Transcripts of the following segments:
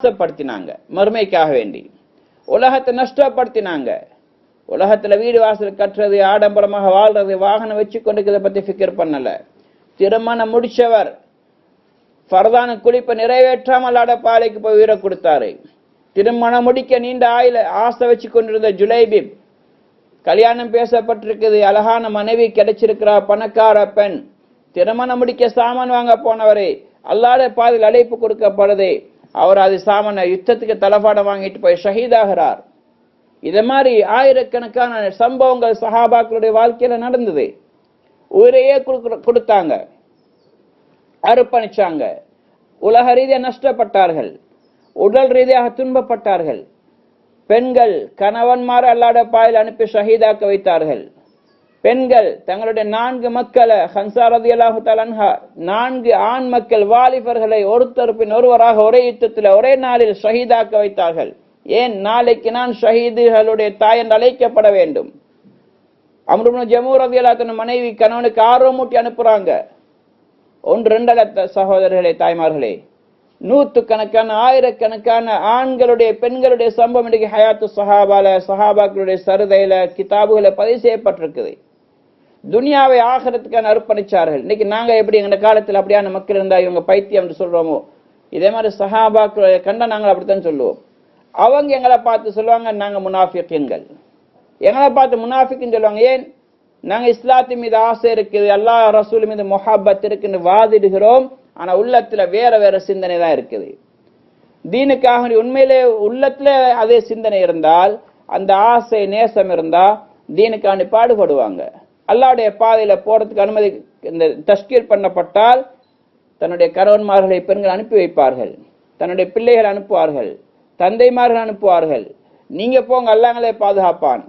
நாசப்படுத்தினாங்க மறுமைக்காக வேண்டி. உலகத்தை நஷ்டப்படுத்தினாங்க. உலகத்துல வீடு வாசல் கட்டுறது, ஆடம்பரமாக வாழ்றது, வாகனம் வச்சு கொண்டு பத்தி ஃபிக்கர் பண்ணல. திருமணம் முடிச்சவர் ஃபர்தான குளிப்பை நிறைவேற்றாமல் அல்லாஹ்வுடைய பாதைக்கு போய் உயிரை கொடுத்தாரு. திருமணம் முடிக்க நீண்ட ஆசை வச்சு கொண்டிருந்த ஜுலைபிப், கல்யாணம் பேசப்பட்டிருக்குது, அழகான மனைவி கிடைச்சிருக்கிறா, பணக்கார பெண். திருமணம் முடிக்க சாமான் வாங்க போனவரே அல்லாஹ்வுடைய பாதையில் அழைப்பு கொடுக்கப்படுது, அவர் அது சாமான யுத்தத்துக்கு தலபாடம் வாங்கிட்டு போய் ஷஹீதாகிறார். இதை மாதிரி ஆயிரக்கணக்கான சம்பவங்கள் சஹாபாக்களுடைய வாழ்க்கையில நடந்தது. உயிரையே கொடுத்தாங்க, அர்ப்பணிச்சாங்க. உலக ரீதியாக நஷ்டப்பட்டார்கள், உடல் ரீதியாக துன்பப்பட்டார்கள். பெண்கள் கணவன்மார அல்லாஹ்வுடைய பாதையில் அனுப்பி ஷஹீதாக்க வைத்தார்கள். பெண்கள் தங்களுடைய 4 மக்களை, ஹன்சா ரலியல்லாஹு தஆலா அன்ஹா 4 ஆண் மக்கள் வாலிபர்களை ஒருத்தர் பின் ஒருவராக ஒரே யுத்தத்தில் ஒரே நாளில் ஷஹீதாக்க வைத்தார்கள். ஏன்? நாளைக்கு நான் ஷஹீதுகளுடைய தாய் என்று அழைக்கப்பட வேண்டும். அம்ர் இப்னு ஜமூ ரலியல்லாஹு அன்ஹு மனைவி கணவனுக்கு ஆர்வமூட்டி அனுப்புறாங்க. 1-2 அல்ல சகோதரர்களே, தாய்மார்களே, நூற்றுக்கணக்கான ஆயிரக்கணக்கான ஆண்களுடைய பெண்களுடைய சம்பவம் இன்றைக்கு ஹயாத்து சஹாபாக்களுடைய சருதையில கிதாபுகளை பதிவு செய்யப்பட்டிருக்குது. துனியாவை ஆகரத்துக்கான அர்ப்பணிச்சார்கள். இன்னைக்கு நாங்க எப்படி எங்க காலத்தில் அப்படியான மக்கள் இருந்தா இவங்க பைத்தியம் என்று சொல்றோமோ, இதே மாதிரி சஹாபாக்களை கண்ட நாங்கள் அப்படித்தான் சொல்லுவோம். அவங்க எங்களை பார்த்து சொல்லுவாங்க நாங்க முனாஃபிகீன்கள். எங்களை பார்த்து முனாஃபிக்னு சொல்லுவாங்க. ஏன்? நாங்க இஸ்லாத்தின் மீது ஆசை இருக்குது, அல்லாஹ் ரசூல் மீது முஹப்பத் இருக்குன்னு வாதிடுகிறோம், ஆனா உள்ளத்துல வேற வேற சிந்தனை தான் இருக்குது. தீனுக்காக உண்மையிலே உள்ளத்துல அதே சிந்தனை இருந்தால், அந்த ஆசை நேசம் இருந்தா தீனுக்காண்டி பாடுபடுவாங்க. அல்லாஹ்வுடைய பாதையில போறதுக்கு அனுமதி இந்த தஷ்கீர் பண்ணப்பட்டால் தன்னுடைய கணவன்மார்களை பெண்கள் அனுப்பி வைப்பார்கள், தன்னுடைய பிள்ளைகள் அனுப்புவார்கள், தந்தைமார்கள் அனுப்புவார்கள். நீங்க போங்க, அல்லாஹ் எங்களை பாதுகாப்பான்,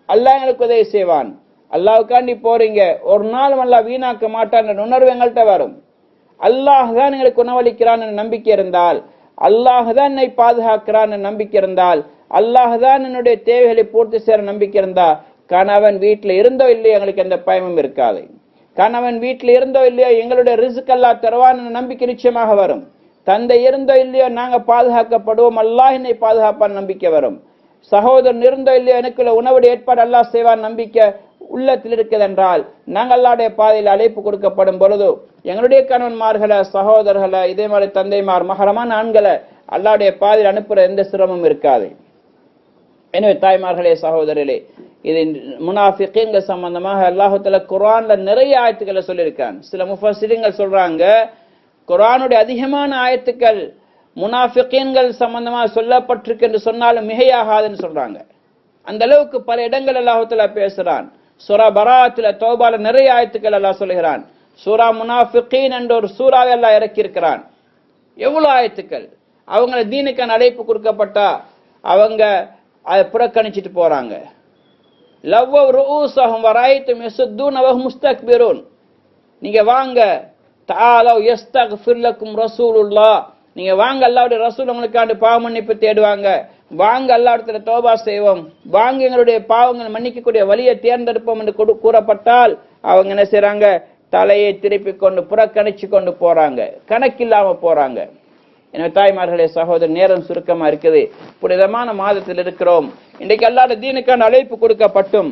அல்லாஹ் எங்களுக்கு உதவி செய்வான், அல்லாஹ்வுக்காண்டி போறீங்க, ஒரு நாளும் அல்லாஹ் வீணாக்க மாட்டான் என்ற உணர்வு எங்கள்கிட்ட வரும். அல்லாஹ் தான் எங்களுக்கு உணவளிக்கிறான் என்ற நம்பிக்கை இருந்தால், அல்லாஹ் தான் என்னை பாதுகாக்கிறான் என்ற நம்பிக்கை இருந்தால், அல்லாஹ் தான் என்னுடைய தேவைகளை பூர்த்தி செய்யற நம்பிக்கை இருந்தா, கணவன் வீட்டில் இருந்தோ இல்லையோ எங்களுக்கு எந்த பயமும் இருக்காது. கணவன் வீட்டில் இருந்தோ இல்லையோ எங்களுடைய ரிஸ்க் அல்லாஹ் தருவான் என்ற நம்பிக்கை நிச்சயமாக வரும். தந்தை இருந்தோ இல்லையோ நாங்க பாதுகாக்கப்படுவோம், அல்லாஹ் என்னை பாதுகாப்பான் நம்பிக்கை வரும். சகோதரன் இருந்தோ இல்லையோ எனக்குள்ள உணவுடைய ஏற்பாடு அல்லாஹ் செய்வான் நம்பிக்கை உள்ளத்தில் இருக்குது என்றால், நாங்கள் அல்லாஹ்வுடைய பாதையில் அழைப்பு கொடுக்கப்படும் பொழுது எங்களுடைய கணவன்மார்களை, சகோதரர்களை, இதே மாதிரி தந்தைமார், மஹரமான ஆண்களை அல்லாஹ்வுடைய பாதையில் அனுப்புற எந்த சிரமமும் இருக்காது. எனவே தாய்மார்களே, சகோதரர்களே, இது முனாஃபிகீன்கள் சம்பந்தமாக அல்லாஹ் தஆலா குர்ஆன்ல நிறைய ஆயத்துக்களை சொல்லியிருக்கான். சில முஃபஸ்ஸிரீன்கள் சொல்றாங்க குர்ஆனுடைய அதிகமான ஆயத்துக்கள் முனாஃபிகீன்கள் சம்பந்தமாக சொல்லப்பட்டிருக்கு என்று சொன்னாலும் மிகையாகாதுன்னு சொல்றாங்க. அந்த அளவுக்கு பல இடங்கள் அல்லாஹ் தஆலா பேசுறான். சூரா பராத்துல, தௌபால நிறைய ஆயத்துக்கள் அல்லாஹ் சொல்கிறான். சூரா முனாஃபிகீன் என்ற ஒரு சூறாவை அல்லாஹ் இறக்கி இருக்கிறான். எவ்வளவு ஆயத்துக்கள்! அவங்கள தீனுக்கான அழைப்பு கொடுக்கப்பட்டா அவங்க அதை புறக்கணிச்சிட்டு போறாங்க. லவ்வவ் ரூஸஹும் வரைத்தும் யசுத்தூன வஹும் முஸ்தக்பிரூன். நீங்க வாங்க, தஆலவ் யஸ்தக்ஃபிர் லக்கும் ரசூலுல்லாஹ், நீங்க வாங்க, அல்லாஹ்வுடைய ரசூல் உங்களுக்காண்டி பாவ மன்னிப்பு தேடுவாங்க, வாங்க அல்லாஹ்விடத்துல தௌபா செய்வோம், வாங்க எங்களுடைய பாவங்களை மன்னிக்கக்கூடிய வழியை தேர்ந்தெடுப்போம் என்று கூறப்பட்டால் அவங்க என்ன செய்றாங்க? தலையை திருப்பி கொண்டு புறக்கணிச்சு கொண்டு போறாங்க, கணக்கில்லாம போறாங்க. எனவே தாய்மார்களே, சகோதரர், நேரம் சுருக்கமா இருக்குது. புனிதமான மாதத்தில் இருக்கிறோம். இன்றைக்கு அல்லாஹ்வுடைய தீனுக்கான அழைப்பு கொடுக்கப்பட்டும்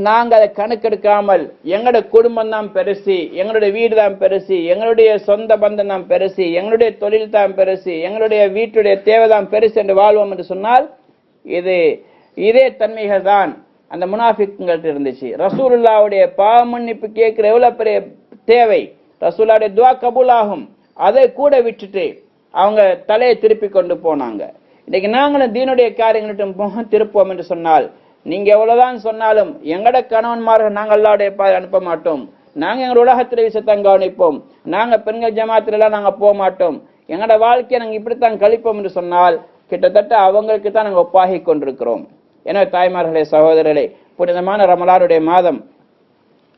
நாங்க அதை கணக்கெடுக்காமல் எங்களுடைய குடும்பம் தான் பெருசு, எங்களுடைய வீடு தான் பெருசு, எங்களுடைய சொந்த பந்தம் தான் பெருசு, எங்களுடைய தொழில் தான் பெருசு, எங்களுடைய வீட்டுடைய தேவை தான் பெருசு என்று வாழ்வோம் என்று சொன்னால் இதே தன்மைகள் தான் அந்த முனாஃபிக்குங்கள்ட்ட இருந்துச்சு. ரசூலுல்லாஹ்வுடைய பாவ மன்னிப்பு கேட்கிற எவ்வளவு பெரிய தேவை, ரசூலுல்லாஹ்வுடைய துஆ கபூலாகும், அதை கூட விட்டுட்டு அவங்க தலையை திருப்பி கொண்டு போனாங்க. இன்னைக்கு நாங்களும் தீனுடைய காரியங்கள்ட்ட முகம் திருப்போம் என்று சொன்னால், நீங்க எவ்வளவுதான் சொன்னாலும் எங்கட கணவன்மார்கள் நாங்கள் அல்லாஹ்வுடைய பாதையில் அனுப்ப மாட்டோம், நாங்க எங்க உலகத்திலே விஷயத்தான் கவனிப்போம், நாங்க பெண்கள் ஜமாத்துல எல்லாம் நாங்க போக மாட்டோம், எங்கட வாழ்க்கையை நாங்க இப்படித்தான் கழிப்போம் என்று சொன்னால் கிட்டத்தட்ட அவங்களுக்கு தான் நாங்க ஒப்பாகி கொண்டிருக்கிறோம். எனவே தாய்மார்களே, சகோதரர்களே, புனிதமான ரமலானுடைய மாதம்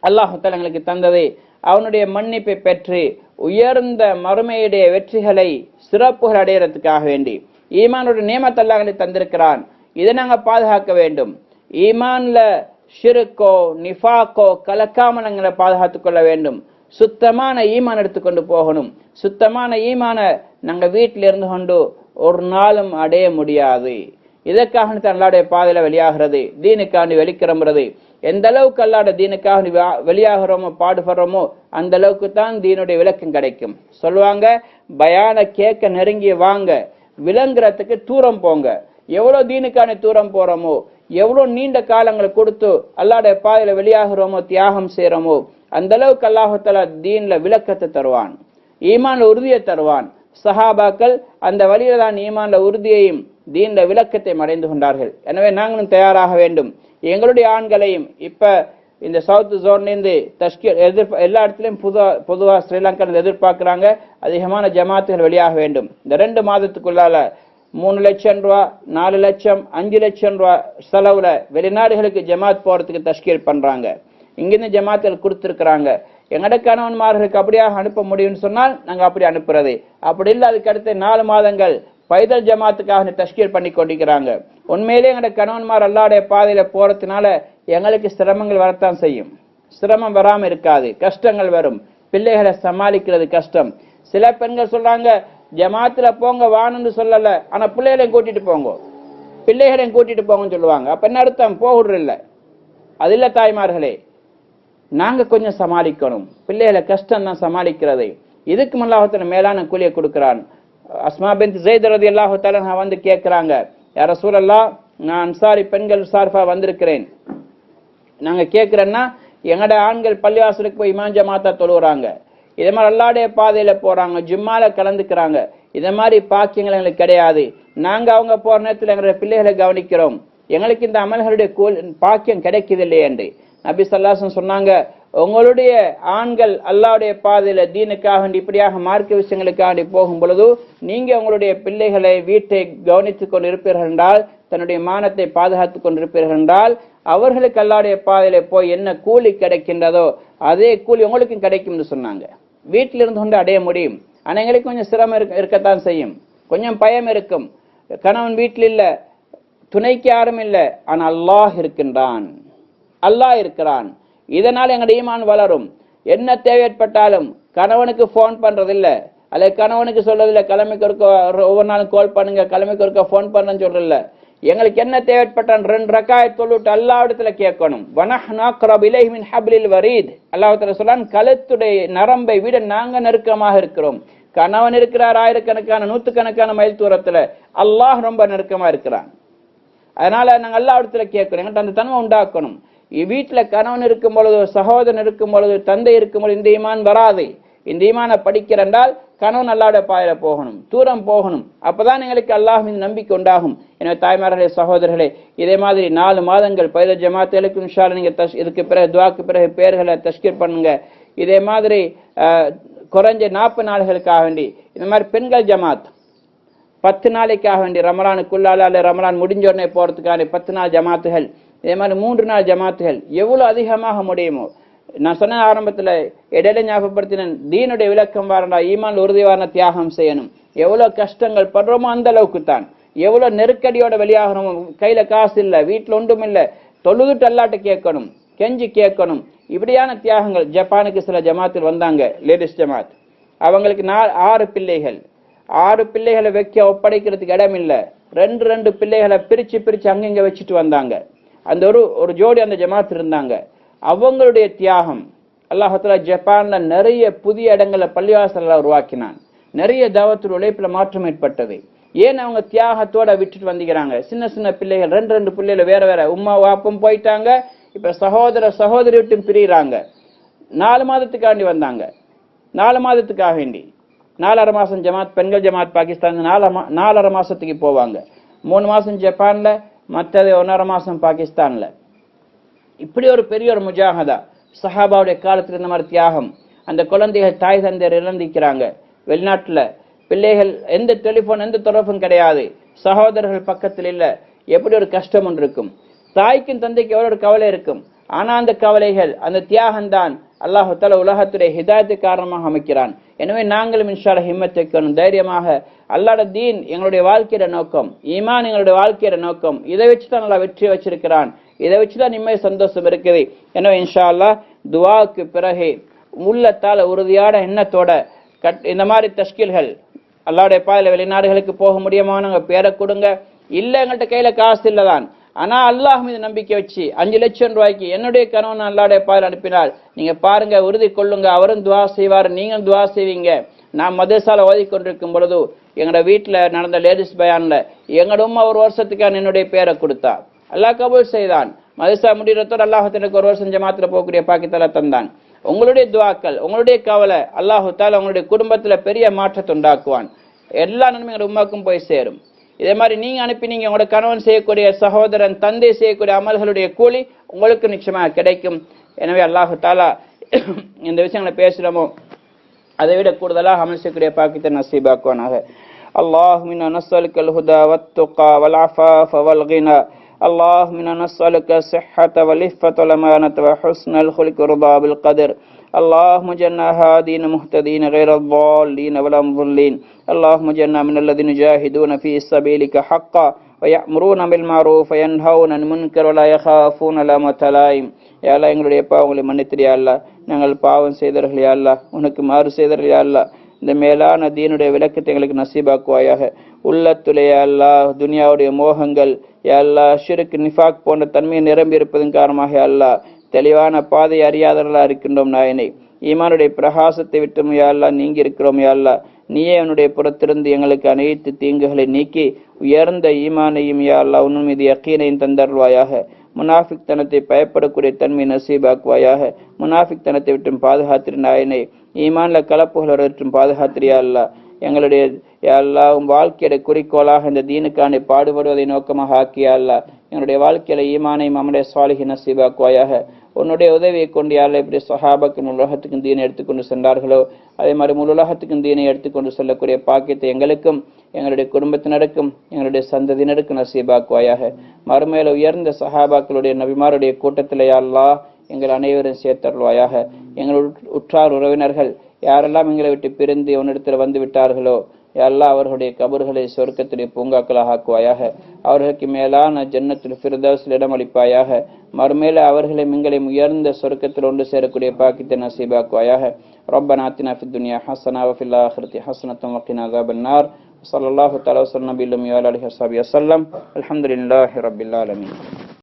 அல்லாஹ் தஆலா எங்களுக்கு தந்ததை அவனுடைய மன்னிப்பை பெற்று உயர்ந்த மறுமையுடைய வெற்றிகளை சிறப்புகள் அடையறதுக்காக வேண்டி ஈமானுடைய நியமத் அல்லாஹ் எங்களுக்கு தந்திருக்கிறான். இதை நாங்க பாதுகாக்க வேண்டும். ஈமான்ல ஷிர்கோ நிஃபாக்கோ கலக்காமல் எங்களை பாதுகாத்துக் கொள்ள வேண்டும். சுத்தமான ஈமான் எடுத்துக்கொண்டு போகணும். சுத்தமான ஈமான நாங்க வீட்டில் இருந்து கொண்டு ஒரு நாளும் அடைய முடியாது. இதற்காக அல்லாஹ்வுடைய பாதையில வெளியாகிறது, தீனுக்காண்டி வெளிக்கிளம்புறது. எந்த அளவுக்கு அல்லாஹ்வுடைய தீனுக்காக வெளியாகிறோமோ பாடுபடுறோமோ அந்த அளவுக்கு தான் தீனுடைய விளக்கம் கிடைக்கும். சொல்லுவாங்க, பயான கேட்க நெருங்கி வாங்க, விளங்குறதுக்கு தூரம் போங்க. எவ்வளவு தீனுக்கான தூரம் போறோமோ, எவ்வளவு நீண்ட காலங்களை கொடுத்து அல்லாஹ்வுடைய பாதையில வெளியாகிறோமோ, தியாகம் செய்யறோமோ, அந்த அளவுக்கு அல்லாஹ் தஆலா தீன்ல விளக்கத்தை தருவான், ஈமான்ல உறுதியை தருவான். சஹாபாக்கள் அந்த வழியில தான் ஈமான்ல உறுதியையும் தீன்ல விளக்கத்தையும் அடைந்து கொண்டார்கள். எனவே நாங்களும் தயாராக வேண்டும். எங்களுடைய ஆண்களையும் இப்ப இந்த சவுத் ஜோன்லேருந்து தஷ்கீல் எல்லா இடத்துலையும் பொதுவாக ஸ்ரீலங்கா எதிர்பார்க்கிறாங்க, அதிகமான ஜமாத்துகள் வெளியாக வேண்டும். இந்த 2 மாதத்துக்குள்ளால 3 லட்சம் ரூபா, 4 லட்சம், 5 லட்சம் ரூபா செலவுல வெளிநாடுகளுக்கு ஜமாத் போறதுக்கு தஷ்கீல் பண்றாங்க. இங்கிருந்து ஜமாத்துகள் கொடுத்துருக்குறாங்க. எங்கட கணவன்மார்களுக்கு அப்படியாக அனுப்ப முடியும்னு சொன்னால் நாங்க அப்படி அனுப்புறது. அப்படி இல்லை, அதுக்கு அடுத்த 4 மாதங்கள் பைதல் ஜமாத்துக்காக தஷ்கீல் பண்ணி கொண்டிருக்கிறாங்க. உண்மையிலே எங்கட கணவன்மார் அல்லாஹ்வுடைய பாதையில போறதுனால எங்களுக்கு சிரமங்கள் வரத்தான் செய்யும். சிரமம் வராம இருக்காது, கஷ்டங்கள் வரும். பிள்ளைகளை சமாளிக்கிறது கஷ்டம். சில பெண்கள் சொல்றாங்க, ஜமாத்துல போங்க வான்னு சொல்லல, ஆனா பிள்ளைகளையும் கூட்டிட்டு போங்க, பிள்ளைகளையும் கூட்டிட்டு போங்கன்னு சொல்லுவாங்க. அப்ப என்ன அர்த்தம்? போகுறதில்ல. அது இல்ல தாய்மார்களே, நாங்க கொஞ்சம் சமாளிக்கணும். பிள்ளைகளை கஷ்டம் தான் சமாளிக்கிறது. இதுக்கு அல்லாஹ் மேலான கூலியை கொடுக்கிறான். அஸ்மா பின்த் ஸைத் ரலியல்லாஹு தஆலா வந்து கேட்கிறாங்க, யா ரசூலல்லாஹ், நான் அன்சாரி பெண்கள் சார்பா வந்திருக்கிறேன். நாங்க கேட்கிறேன்னா, எங்கட ஆண்கள் பள்ளிவாசலுக்கு போய் இமாம் ஜமாத்தா தொழுகிறாங்க, இதே மாதிரி அல்லாஹ்வுடைய பாதையில போறாங்க, ஜும்மால கலந்துக்கிறாங்க. இதே மாதிரி பாக்கியங்கள் எங்களுக்கு கிடையாது. நாங்க அவங்க போற நேரத்தில் எங்களுடைய பிள்ளைகளை கவனிக்கிறோம், எங்களுக்கு இந்த அமல்களுடைய பாக்கியம் கிடைக்குது இல்லையே என்று நபி ஸல்லல்லாஹு அலைஹி வஸல்லம் சொன்னாங்க, உங்களுடைய ஆண்கள் அல்லாஹ்வுடைய பாதையில தீனுக்காக இப்படியாக மார்க்க விஷயங்களுக்காக போகும் பொழுது நீங்க உங்களுடைய பிள்ளைகளை வீட்டை கவனித்துக் கொண்டிருப்பீர்கள் என்றால், தன்னுடைய மானத்தை பாதுகாத்துக் கொண்டிருப்பீர்கள் என்றால், அவர்களுக்கு அல்லாஹ்வுடைய பாதையில போய் என்ன கூலி கிடைக்கின்றதோ அதே கூலி உங்களுக்கும் கிடைக்கும் என்று சொன்னாங்க. வீட்டில் இருந்து கொண்டு அடைய முடியும். ஆனா எங்களுக்கு கொஞ்சம் சிரமம் இருக்கத்தான் செய்யும், கொஞ்சம் பயம் இருக்கும். கணவன் வீட்டில் இல்ல, துணைக்கு யாரும் இல்லை, ஆனா அல்லாஹ் இருக்கின்றான், அல்லாஹ் இருக்கிறான். இதனால் எங்களுடைய ஈமான் வளரும். என்ன தேவை ஏற்பட்டாலும் கணவனுக்கு போன் பண்றதில்லை, அல்ல கணவனுக்கு சொல்றதில்லை, கிழமைக்கு ஒருக்க ஒவ்வொரு நாளும் கால் பண்ணுங்க, கிழமைக்கு ஒருக்க போன் பண்ணுன்னு சொல்றதில்ல. எங்களுக்கு என்ன தேவைப்பட்டான் 2 ரக்காயத் தொழுட்டு அல்லாஹ்விடத்துல கேட்கணும். வனஹ்னு அக்ரபு இலைஹி மின் ஹப்லில் வரீத். அல்லாஹ் தஆலா சொல்றான், கழுத்துடைய நரம்பை விட நாங்க நெருக்கமாக இருக்கிறோம். கணவன் இருக்கிறார் ஆயிரக்கணக்கான 100கணக்கான மைல் தூரத்துல, அல்லாஹ் ரொம்ப நெருக்கமா இருக்கிறான். அதனால நாங்க அல்லாஹ்விடத்துல கேட்கணும், எங்கள்கிட்ட அந்த தன்மை உண்டாக்கணும். வீட்டுல கணவன் இருக்கும் பொழுது, சகோதரன் இருக்கும் பொழுது, தந்தை இருக்கும் பொழுது இந்த ஈமான் வராது. இந்த ஈமானை படிக்கிறென்றால் கணவன் அல்லாஹ்வுடைய பாதையில போகணும், தூரம் போகணும். அப்பதான் எங்களுக்கு அல்லாஹ் மீது நம்பிக்கை உண்டாகும். எனவே தாய்மார்களே, சகோதரர்களே, இதே மாதிரி 4 மாதங்கள் பைத ஜமாத்துகளுக்கு இன்ஷா அல்லாஹ் நீங்க இதுக்கு பிறகு துஆக்கு பிறகு பேர்களை தஷ்கீர் பண்ணுங்க. இதே மாதிரி குறைஞ்ச 40 நாளுகளுக்காக வேண்டி இந்த மாதிரி பெண்கள் ஜமாத் 10 நாளைக்காக வேண்டி ரமலானுக்குள்ளால அல்ல ரமலான் முடிஞ்ச உடனே போறதுக்கான 10 நாள் ஜமாத்துகள், இதே மாதிரி 3 நாள் ஜமாத்துகள் எவ்வளவு அதிகமாக முடியுமோ. நான் சொன்ன ஆரம்பத்துல இடையில ஞாபகப்படுத்தினேன், தீனுடைய விளக்கம் வரண்டா, ஈமான் உறுதியான தியாகம் செய்யணும். எவ்வளவு கஷ்டங்கள் படுறோமோ அந்த அளவுக்கு தான். எவ்வளவு நெருக்கடியோட வெளியாகிறோமோ, கையில காசு இல்லை, வீட்டுல ஒன்றும் இல்லை, தொழுதுட்டு அல்லாட்ட கேட்கணும், கெஞ்சி கேட்கணும். இப்படியான தியாகங்கள். ஜப்பானுக்கு சில ஜமாத்தில் வந்தாங்க, லேடிஸ் ஜமாத். அவங்களுக்கு 6 பிள்ளைகள். 6 பிள்ளைகளை வைக்க ஒப்படைக்கிறதுக்கு இடம் இல்லை. 2 பிள்ளைகளை பிரிச்சு அங்கங்க வச்சுட்டு வந்தாங்க. அந்த ஒரு ஜோடி அந்த ஜமாத் இருந்தாங்க. அவங்களுடைய தியாகம் அல்லாஹ் தஆலா ஜப்பான்ல நிறைய புதிய இடங்களை பள்ளிவாசல்ல உருவாக்கினான். நிறைய தாவத்துல் உழைப்புல மாற்றம் ஏற்பட்டது. ஏன் அவங்க தியாகத்தோட விட்டுட்டு வந்துக்கிறாங்க. சின்ன பிள்ளைகள், 2 பிள்ளைகள் வேற வேற உம்மா வாப்பம் போயிட்டாங்க. இப்ப சகோதரி விட்டு பிரிகிறாங்க. 4 மாதத்துக்காண்டி வந்தாங்க. 4 மாதத்துக்காக வேண்டி 4.5 மாசம் ஜமாத், பெண்கள் ஜமாத் பாகிஸ்தான் 4.5 மாசத்துக்கு போவாங்க. 3 மாசம் ஜப்பான்ல, மற்றது 1.5 மாசம் பாகிஸ்தான்ல. இப்படி ஒரு பெரிய ஒரு முஜாஹதா. சஹாபாவுடைய காலத்துல இந்த மாதிரி தியாகம். அந்த குழந்தைகள் தாய் தந்தையர் இழந்திக்கிறாங்க வெளிநாட்டுல. பிள்ளைகள் எந்த டெலிபோன் எந்த தொடர்பும் கிடையாது, சகோதரர்கள் பக்கத்தில் இல்ல. எப்படி ஒரு கஷ்டம் ஒன்று இருக்கும். தாய்க்கும் தந்தைக்கு எவ்வளவு ஒரு கவலை இருக்கும். ஆனா அந்த கவலைகள், அந்த தியாகம் தான் அல்லாஹ் தஆலா உலகத்துடைய ஹிதாயத்து காரணமாக அமைக்கிறான். எனவே நாங்களும் இன்ஷா அல்லாஹ் ஹிம்மத் வைக்கணும், தைரியமாக. அல்லாஹ்வுடைய தீன் எங்களுடைய வாழ்க்கையோட நோக்கம், ஈமான் எங்களுடைய வாழ்க்கையோட நோக்கம். இதை வச்சுதான் அல்லாஹ் வெற்றி வச்சிருக்கிறான், இதை வச்சுதான் நிம்மதி சந்தோஷம் இருக்குது. எனவே இன்ஷா அல்லாஹ் துஆக்கு பிறகு உள்ளத்தால உறுதியான எண்ணத்தோட இந்த மாதிரி தஷ்கீல்கள் அல்லாஹ்வுடைய பாதையில வெளிநாடுகளுக்கு போக முடியுமானவங்க பேரை கொடுங்க. இல்ல எங்கள்கிட்ட கையில காசு இல்லதான், ஆனா அல்லாஹ் மீது நம்பிக்கை வச்சு 5 லட்சம் ரூபாய்க்கு என்னுடைய கணவன் அல்லாஹ்வுடைய பாதையில அனுப்பினால் நீங்க பாருங்க, உறுதி கொள்ளுங்க, அவரும் துவா செய்வார், நீங்களும் துவா செய்வீங்க. நான் மதரசால ஓதிக்கொண்டிருக்கும் பொழுது எங்களோட வீட்டுல நடந்த லேடிஸ் பயான்ல எங்களோட உம்மா ஒரு வருஷத்துக்கான என்னுடைய பேரை கொடுத்தா. அல்லாஹ் கபூல் செய்தான். மதரசா முடிகிறதோடு அல்லாஹ் எனக்கு ஒரு வருஷம் ஜமாத்துல போகக்கூடிய பாக்கியத்தால தந்தான். உங்களுடைய துவாக்கள், உங்களுடைய கவலை அல்லாஹு தாலா உங்களுடைய குடும்பத்துல பெரிய மாற்றத்தை உண்டாக்குவான். எல்லா நன்மைகளும் உம்மாக்கும் போய் சேரும். இதே மாதிரி நீங்க அனுப்பினீங்க, உங்களோட கணவன் செய்யக்கூடிய, சகோதரன் தந்தை செய்யக்கூடிய அமல்களுடைய கூலி உங்களுக்கு நிச்சயமாக கிடைக்கும். எனவே அல்லாஹு தாலா இந்த விஷயங்களை பேசுறோமோ அதை விட கூடுதலாக அமல் செய்யக்கூடிய பாக்கியத்தை நசீபாக்குவானாக. اللهم إنا نسألك الهدى والتقى والعفاف والغنى اللهم إنا نسألك الصحة والعفة والأمانة وحسن الخلق والرضا بالقدر اللهم اجعلنا هادين مهتدين غير الضالين ولا مضلين اللهم اجعلنا من الذين يجاهدون في سبيلك حقا ويأمرون بالمعروف وينهون عن المنكر ولا يخافون لومة لائم. யா அல்லாஹ் எங்களுடைய பாவங்களை மன்னித்திரியா அல்லாஹ். நாங்கள் பாவம் செய்தவர்கள் யா அல்லாஹ், உனக்கு மாறு செய்தவர்கள் யா அல்லாஹ். இந்த மேலான தீனுடைய விளக்கத்தை எங்களுக்கு நசீபாக்குவாயாக. உள்ளத்துலே யா அல்லாஹ் துனியாவுடைய மோகங்கள் யா அல்லாஹ் ஷிர்க் நிஃபாக் போன்ற தன்மையை நிரம்பி இருப்பதன் காரணமாக யா அல்லாஹ் தெளிவான பாதை அறியாதவர்களா இருக்கின்றோம் நாயனை. ஈமானுடைய பிரகாசத்தை விட்டும் யா அல்லாஹ் நீங்கி இருக்கிறோம் யா அல்லாஹ். நீயே உன்னுடைய புறத்திலிருந்து எங்களுக்கு அனைத்து தீங்குகளை நீக்கி உயர்ந்த ஈமானையும் யா அல்லாஹ் உன் மீது யக்கீனையும் தந்தருள்வாயாக. முனாஃபிக் தனத்தை பயப்படக்கூடிய தன்மை நசீபாக்குவாயாக. முனாஃபிக் தனத்தை விட்டும் பாதுகாத்திரு நாயனை. ஈமான்ல கலப்புகள் விட்டும் பாதுகாத்திரியா அல்லாஹ். எங்களுடைய யா அல்லாஹ் வாழ்க்கையுடைய குறிக்கோளாக இந்த தீனுக்கான பாடுபடுவதை நோக்கமாக ஆக்கியா அல்லாஹ். எங்களுடைய வாழ்க்கையில ஈமானையும் அமலே சாலிஹி நசீபாக்குவாயாக. உன்னுடைய உதவியை கொண்டு யாரில் எப்படி சஹாபாக்கு முழு உலகத்துக்கும் தீனை எடுத்துக்கொண்டு சென்றார்களோ அதே மாதிரி முழு உலகத்துக்கும் தீனை எடுத்துக்கொண்டு செல்லக்கூடிய பாக்கியத்தை எங்களுக்கும் எங்களுடைய குடும்பத்தினருக்கும் எங்களுடைய சந்ததியினருக்கும் நசீபாக்குவாயாக. மறுமையில உயர்ந்த சஹாபாக்களுடைய நபிமாருடைய கூட்டத்தில் யா அல்லாஹ் எங்கள் அனைவரும் சேர்த்தருள்வாயாக. எங்கள் உற்றார் உறவினர்கள் யாரெல்லாம் எங்களை விட்டு பிரிந்து உன்னிடத்தில் வந்து விட்டார்களோ யா அல்லாஹ் அவர்களுடைய கபர்களை சொர்க்கத்துடைய பூங்காக்களாக ஆக்குவாயாக. அவர்களுக்கு மேலான ஜன்னத்துல் ஃபிர்தௌஸில் இடம் அளிப்பாயாக. மறுமையில அவர்களை எங்களையும் உயர்ந்த சொர்க்கத்தில் ஒன்று சேரக்கூடிய பாக்கியத்தை நசீபாக்குவாயாக. ரப்பனா ஆத்தினா ஃபித் துன்யா ஹஸனா வ ஃபில் ஆখিরাতি ஹஸனத்தன் வ கினா அஸாபன் நார். ஸல்லல்லாஹு தஆலா வஸல்லம் பில் நபிய்யி வ அலிஹி வஸல்லம். அல்ஹம்துலில்லாஹி ரப்பில் ஆலமீன்.